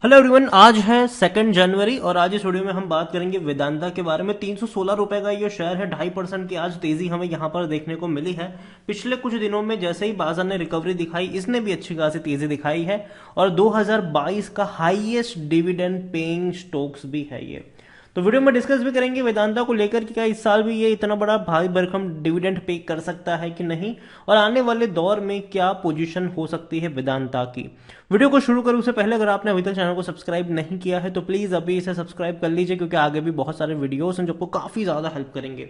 Hello everyone, आज है 2 जनवरी और आज इस वीडियो में हम बात करेंगे वेदांता के बारे में। 316 रुपए का ये शेयर है। 2.5% की आज तेजी हमें यहाँ पर देखने को मिली है। पिछले कुछ दिनों में जैसे ही बाजार ने रिकवरी दिखाई, इसने भी अच्छी खासी तेजी दिखाई है और 2022 का हाईएस्ट डिविडेंड पेइंग स्टॉक्स भी है ये। तो वीडियो में डिस्कस भी करेंगे वेदांता को लेकर कि क्या इस साल भी ये इतना बड़ा भारी भरकम डिविडेंड पे कर सकता है कि नहीं, और आने वाले दौर में क्या पोजीशन हो सकती है वेदांता की। वीडियो को शुरू करूं उससे पहले अगर आपने अभी तक चैनल को सब्सक्राइब नहीं किया है तो प्लीज अभी इसे सब्सक्राइब कर लीजिए, क्योंकि आगे भी बहुत सारे वीडियोस हैं जो आपको काफी ज्यादा हेल्प करेंगे।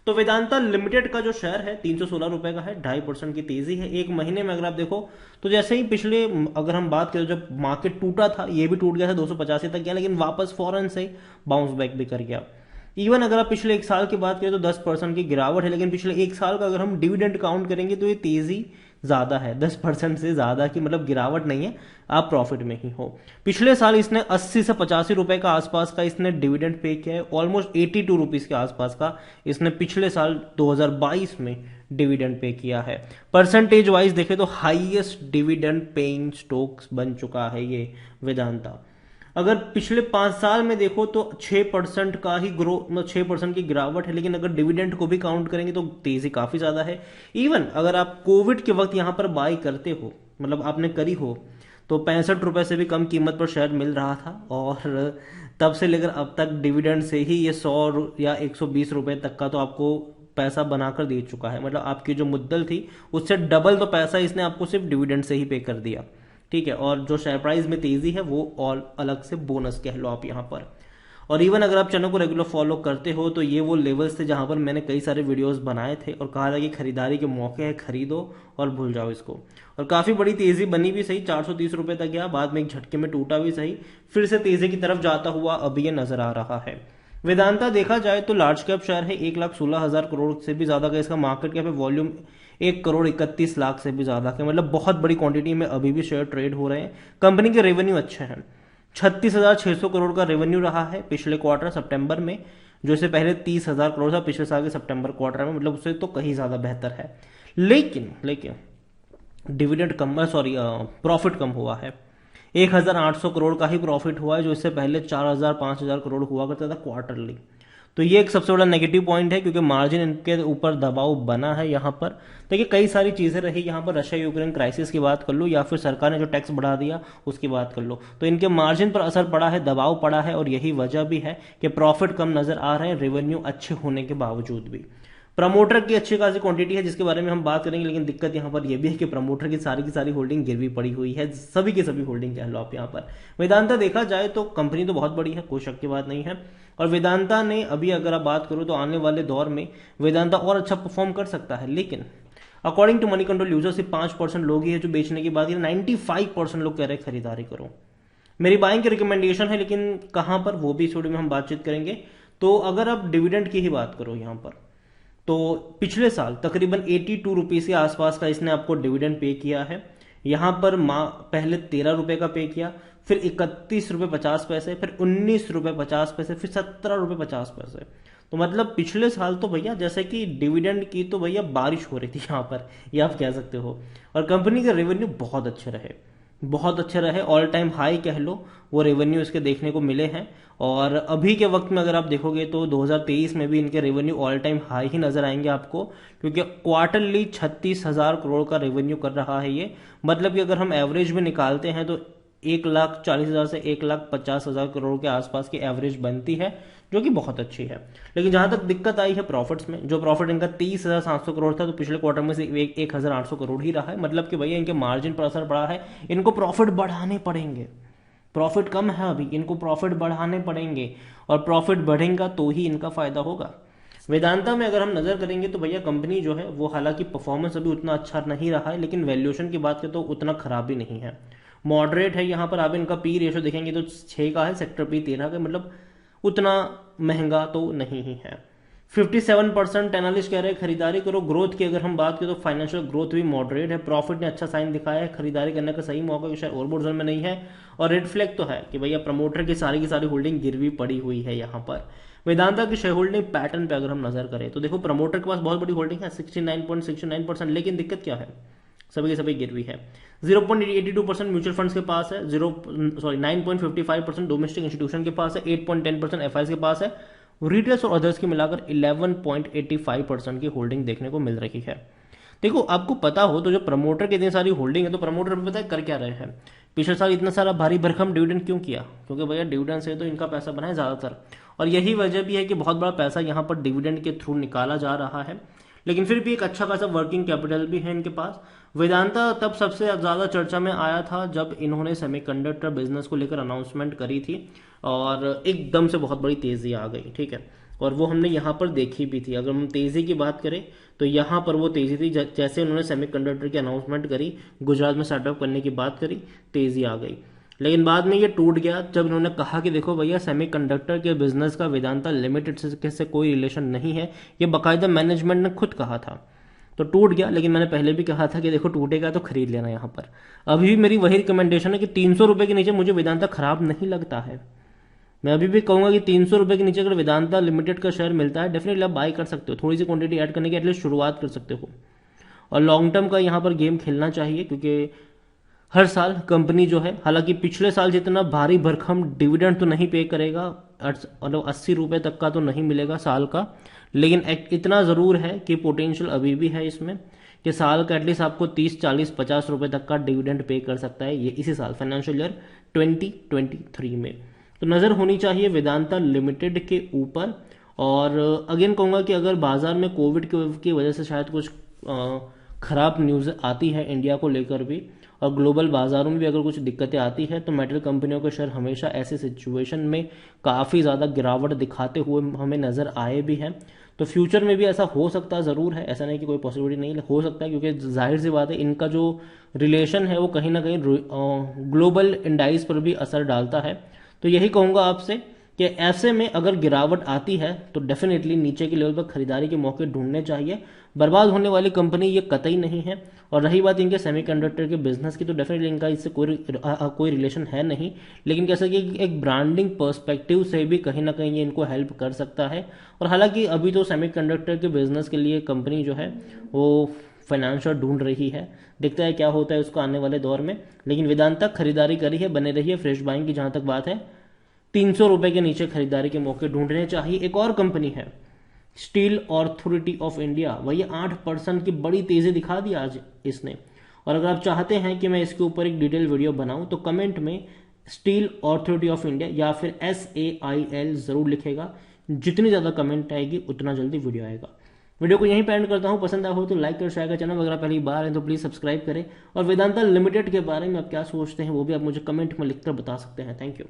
तो वेदांता लिमिटेड का जो शेयर है 316 रुपए का है। 2.5% की तेजी है एक महीने में। अगर आप देखो तो जैसे ही पिछले, अगर हम बात करें जब मार्केट टूटा था, ये भी टूट गया था 285 तक गया, लेकिन वापस फौरन से बाउंस बैक भी कर गया। इवन अगर आप पिछले एक साल की बात करें तो 10% की गिरावट है, लेकिन पिछले एक साल का अगर हम डिविडेंड काउंट करेंगे तो ये तेजी ज्यादा है। 10% से ज्यादा की मतलब गिरावट नहीं है, आप प्रॉफिट में ही हो। पिछले साल इसने 80 से 85 रुपए का आसपास का इसने डिविडेंड पे किया है। ऑलमोस्ट 82 रुपीज के आसपास का इसने पिछले साल 2022 में डिविडेंड पे किया है। परसेंटेज वाइज देखें तो हाईएस्ट डिविडेंड पेइंग स्टॉक्स बन चुका है ये वेदांता। अगर पिछले 5 साल में देखो तो 6% का ही ग्रो, मतलब 6% की गिरावट है, लेकिन अगर डिविडेंड को भी काउंट करेंगे तो तेजी काफी ज्यादा है। इवन अगर आप कोविड के वक्त यहां पर बाई करते हो, मतलब आपने करी हो, तो 65 रुपए से भी कम कीमत पर शेयर मिल रहा था और तब से लेकर अब तक डिविडेंड से ही ये 100 या 120 रुपए तक का तो आपको पैसा बनाकर दे चुका है। मतलब आपकी जो मुद्दल थी उससे डबल तो पैसा इसने आपको सिर्फ डिविडेंड से ही पे कर दिया। ठीक है, और जो शेयर प्राइस में तेजी है वो और अलग से बोनस कह लो आप यहाँ पर। और इवन अगर आप चैनल को रेगुलर फॉलो करते हो तो ये वो लेवल्स थे जहां पर मैंने कई सारे वीडियोस बनाए थे और कहा था कि खरीदारी के मौके है, खरीदो और भूल जाओ इसको। और काफी बड़ी तेजी बनी भी सही, 430 रुपए तक गया, बाद में एक झटके में टूटा भी सही, फिर से तेजी की तरफ जाता हुआ अभी ये नजर आ रहा है। वेदांता देखा जाए तो लार्ज कैप शेयर है। 1,16,000 करोड़ से भी ज्यादा का इसका मार्केट कैप है। वॉल्यूम 1,31,00,000 से भी ज्यादा के, मतलब बहुत बड़ी क्वांटिटी में अभी भी शेयर ट्रेड हो रहे हैं। कंपनी के रेवेन्यू अच्छे हैं। 36,600 करोड़ का रेवेन्यू रहा है पिछले क्वार्टर सितंबर में, जो इससे पहले 30,000 करोड़ था पिछले साल के सितंबर क्वार्टर में, मतलब उससे तो कहीं ज्यादा बेहतर है। लेकिन लेकिन डिविडेंड कम, सॉरी, प्रॉफिट कम हुआ है। 1,800 करोड़ का ही प्रॉफिट हुआ है, जो इससे पहले 4,000 5,000 करोड़ हुआ करता था क्वार्टरली। तो ये एक सबसे बड़ा नेगेटिव पॉइंट है, क्योंकि मार्जिन इनके ऊपर दबाव बना है यहाँ पर। देखिए कई सारी चीजें रही यहाँ पर, रशिया यूक्रेन क्राइसिस की बात कर लो या फिर सरकार ने जो टैक्स बढ़ा दिया उसकी बात कर लो, तो इनके मार्जिन पर असर पड़ा है, दबाव पड़ा है, और यही वजह भी है कि प्रॉफिट कम नजर आ रहे हैं रेवेन्यू अच्छे होने के बावजूद भी। प्रमोटर की अच्छी खासी क्वांटिटी है जिसके बारे में हम बात करेंगे, लेकिन दिक्कत यहाँ पर यह भी है कि प्रमोटर की सारी होल्डिंग गिरवी पड़ी हुई है। सभी की सभी होल्डिंग कह लो आप यहाँ पर। वेदांता देखा जाए तो कंपनी तो बहुत बड़ी है, कोई शक की बात नहीं है। और वेदांता ने अभी अगर आप बात करो तो आने वाले दौर में वेदांता और अच्छा परफॉर्म कर सकता है, लेकिन according to Moneycontrol user सिर्फ 5% लोग ही है जो बेचने की बात है। 95% लोग कह रहे हैं खरीदारी करो। मेरी बाइंग की रिकमेंडेशन है, लेकिन कहां पर वो भी इस वीडियो में हम बातचीत करेंगे। तो अगर आप डिविडेंड की ही बात करो यहां पर, तो पिछले साल तकरीबन 82 रुपीज के आसपास का इसने आपको डिविडेंड पे किया है। यहां पर पहले 13 रुपए का पे किया, फिर 31 रुपए 50 पैसे, फिर 19 रुपए 50 पैसे, फिर 17 रुपए 50 पैसे। तो मतलब पिछले साल तो भैया जैसे कि डिविडेंड की तो भैया बारिश हो रही थी यहाँ पर, ये आप कह सकते हो। और कंपनी के रेवेन्यू बहुत अच्छे रहे, बहुत अच्छे रहे, ऑल टाइम हाई कह लो वो रेवेन्यू इसके देखने को मिले हैं। और अभी के वक्त में अगर आप देखोगे तो 2023 में भी इनके रेवेन्यू ऑल टाइम हाई ही नजर आएंगे आपको, क्योंकि क्वार्टरली 36,000 करोड़ का रेवेन्यू कर रहा है ये। मतलब कि अगर हम एवरेज में निकालते हैं तो 1,40,000 से 1,50,000 करोड़ के आसपास की एवरेज बनती है, जो कि बहुत अच्छी है। लेकिन जहां तक दिक्कत आई है प्रॉफिट्स में, जो प्रॉफिट इनका 30,700 करोड़ था, तो पिछले क्वार्टर में से 1,800 करोड़ ही रहा है। मतलब कि भैया इनके मार्जिन पर असर पड़ा है, इनको प्रॉफिट बढ़ाने पड़ेंगे। प्रॉफिट कम है अभी, इनको प्रॉफिट बढ़ाने पड़ेंगे, और प्रॉफिट बढ़ेगा तो ही इनका फायदा होगा। वेदांता में अगर हम नजर करेंगे तो भैया कंपनी जो है वो, हालांकि परफॉर्मेंस अभी उतना अच्छा नहीं रहा है, लेकिन वैल्यूएशन की बात करें तो उतना खराब भी नहीं है, मॉडरेट है। यहाँ पर आप इनका पी रेशो देखेंगे तो 6 का है, सेक्टर पी 13 का, मतलब उतना महंगा तो नहीं ही है। 57% एनालिस्ट कह रहे हैं खरीदारी करो। ग्रोथ की अगर हम बात करें तो फाइनेंशियल ग्रोथ भी मॉडरेट है, प्रॉफिट ने अच्छा साइन दिखाया है, खरीदारी करने का सही मौका कि शायद ओवरबोर्ड जोन में नहीं है। और रेड फ्लैग तो है कि भैया प्रमोटर की सारी होल्डिंग गिरवी पड़ी हुई है यहाँ पर। वेदांता की शेयर होल्डिंग पैटर्न पे अगर हम नजर करें तो देखो प्रमोटर के पास बहुत बड़ी होल्डिंग है 69.69%, लेकिन दिक्कत क्या है, सभी की सभी गिरवी है। 0.82% म्यूचुअल फंड्स के पास है, 9.55% डोमेस्टिक इंस्टीट्यूशन के पास है, 8.10% एफआईज के पास है। रिटेल्स और अदर्स की मिलाकर 11.85% की होल्डिंग देखने को मिल रही है। देखो आपको पता हो तो जो प्रमोटर की इतनी सारी होल्डिंग है, तो प्रमोटर अभी पता है कर क्या रहे हैं। पिछले साल इतना सारा भारी भरकम डिविडेंड क्यों किया? क्योंकि भैया डिविडेंड से तो इनका पैसा बना है ज्यादातर, और यही वजह भी है कि बहुत बड़ा पैसा यहाँ पर डिविडेंड के थ्रू निकाला जा रहा है। लेकिन फिर भी एक अच्छा खासा वर्किंग कैपिटल भी है इनके पास। वेदांता तब सबसे ज्यादा चर्चा में आया था जब इन्होंने सेमीकंडक्टर बिजनेस को लेकर अनाउंसमेंट करी थी, और एकदम से बहुत बड़ी तेजी आ गई, ठीक है। और वो हमने यहाँ पर देखी भी थी। अगर हम तेजी की बात करें तो यहाँ पर वो तेजी थी, जैसे उन्होंने सेमीकंडक्टर की अनाउंसमेंट करी, गुजरात में स्टार्टअप करने की बात करी, तेजी आ गई। लेकिन बाद में ये टूट गया जब इन्होंने कहा कि देखो भैया सेमीकंडक्टर के बिजनेस का वेदांता लिमिटेड से कोई रिलेशन नहीं है। ये बाकायदा मैनेजमेंट ने खुद कहा था, तो टूट गया। लेकिन मैंने पहले भी कहा था कि देखो टूटेगा तो खरीद लेना यहाँ पर। अभी भी मेरी वही रिकमेंडेशन है कि 300 रुपए के नीचे मुझे वेदांता खराब नहीं लगता है। मैं अभी भी कहूंगा कि 300 रुपए के नीचे अगर वेदांता लिमिटेड का शेयर मिलता है, डेफिनेटली आप बाय कर सकते हो, थोड़ी सी क्वांटिटी ऐड करने की एटलीस्ट शुरुआत कर सकते हो। और लॉन्ग टर्म का यहाँ पर गेम खेलना चाहिए, क्योंकि हर साल कंपनी जो है, हालांकि पिछले साल जितना भारी भरकम डिविडेंड तो नहीं पे करेगा, मतलब 80 रुपए तक का तो नहीं मिलेगा साल का, लेकिन इतना जरूर है कि पोटेंशियल अभी भी है इसमें कि साल का एटलीस्ट आपको 30, 40, 50 रुपए तक का डिविडेंड पे कर सकता है ये इसी साल फाइनेंशियल ईयर 2023 में। तो नजर होनी चाहिए वेदांता लिमिटेड के ऊपर। और अगेन कहूंगा कि अगर बाजार में कोविड की वजह से शायद कुछ खराब न्यूज आती है इंडिया को लेकर भी, और ग्लोबल बाजारों में भी अगर कुछ दिक्कतें आती है, तो मेटल कंपनियों के शेयर हमेशा ऐसे सिचुएशन में काफी ज्यादा गिरावट दिखाते हुए हमें नजर आए भी हैं। तो फ्यूचर में भी ऐसा हो सकता जरूर है, ऐसा नहीं कि कोई पॉसिबिलिटी नहीं हो सकता है, क्योंकि जाहिर सी बात है इनका जो रिलेशन है वो कहीं ना कहीं ग्लोबल इंडाइस पर भी असर डालता है। तो यही कहूंगा आपसे कि ऐसे में अगर गिरावट आती है तो डेफिनेटली नीचे के लेवल पर खरीदारी के मौके ढूंढने चाहिए। बर्बाद होने वाली कंपनी ये कतई नहीं है। और रही बात इनके सेमीकंडक्टर के बिजनेस की, तो डेफिनेटली इनका इससे कोई रिलेशन है नहीं, लेकिन कैसा कि एक ब्रांडिंग पर्सपेक्टिव से भी कहीं ना कहीं ये इनको हेल्प कर सकता है। और हालांकि अभी तो सेमीकंडक्टर के बिजनेस के लिए कंपनी जो है वो फाइनेंशियल ढूंढ रही है, देखता है क्या होता है उसको आने वाले दौर में। लेकिन वेदांता खरीदारी करी है, बने रही है। फ्रेश बाइंग की जहां तक बात है, 300 रुपए के नीचे खरीदारी के मौके ढूंढने चाहिए। एक और कंपनी है स्टील अथॉरिटी ऑफ इंडिया, वही 8% की बड़ी तेजी दिखा दी आज इसने। और अगर आप चाहते हैं कि मैं इसके ऊपर एक डिटेल वीडियो बनाऊं तो कमेंट में स्टील अथॉरिटी ऑफ इंडिया या फिर SAIL जरूर लिखेगा। जितनी ज्यादा कमेंट आएगी उतना जल्दी वीडियो आएगा। वीडियो को यहीं पे एंड करता हूं। पसंद आया हो तो लाइक कर, शेयर का चैनल, अगर आप पहली बार हैं तो प्लीज सब्सक्राइब करें। और वेदांता लिमिटेड के बारे में आप क्या सोचते हैं वो भी आप मुझे कमेंट में लिखकर बता सकते हैं। Thank you.